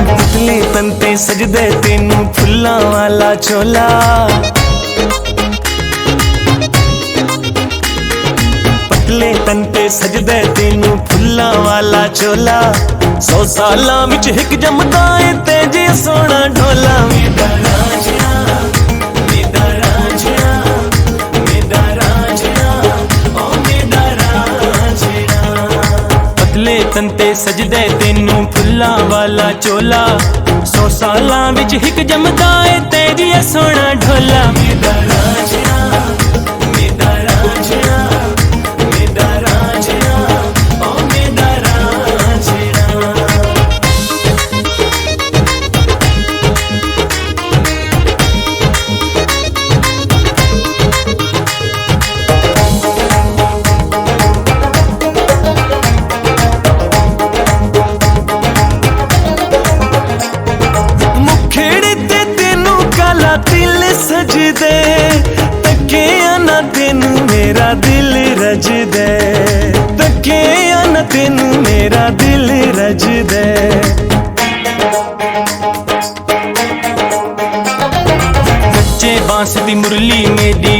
पतले तंते सजदे तेनू फुल्लां वाला चोला, पतले तंते सजदे तेनू फुल्लां वाला चोला। 100 सालां विच हिक जमदा ए ते जे सोना ढोला। मेरा रांझिया मेरा रांझिया मेरा रांझिया ओ मेरा रांझिया। पतले तंते सजदे तेनू फुल्लां वाला चोला। 100 सालां विच हिक जमदा ए ते जे सोना ढोला। मेरा रांझिया मेरा रांझिया मेरा रांझिया ओ मेरा रांझिया। दिल सजदे तके आना तेनू मेरा दिल रजदे, तके आना तेनू मेरा दिल रजदे। बच्चे बांस दी मुरली मेरी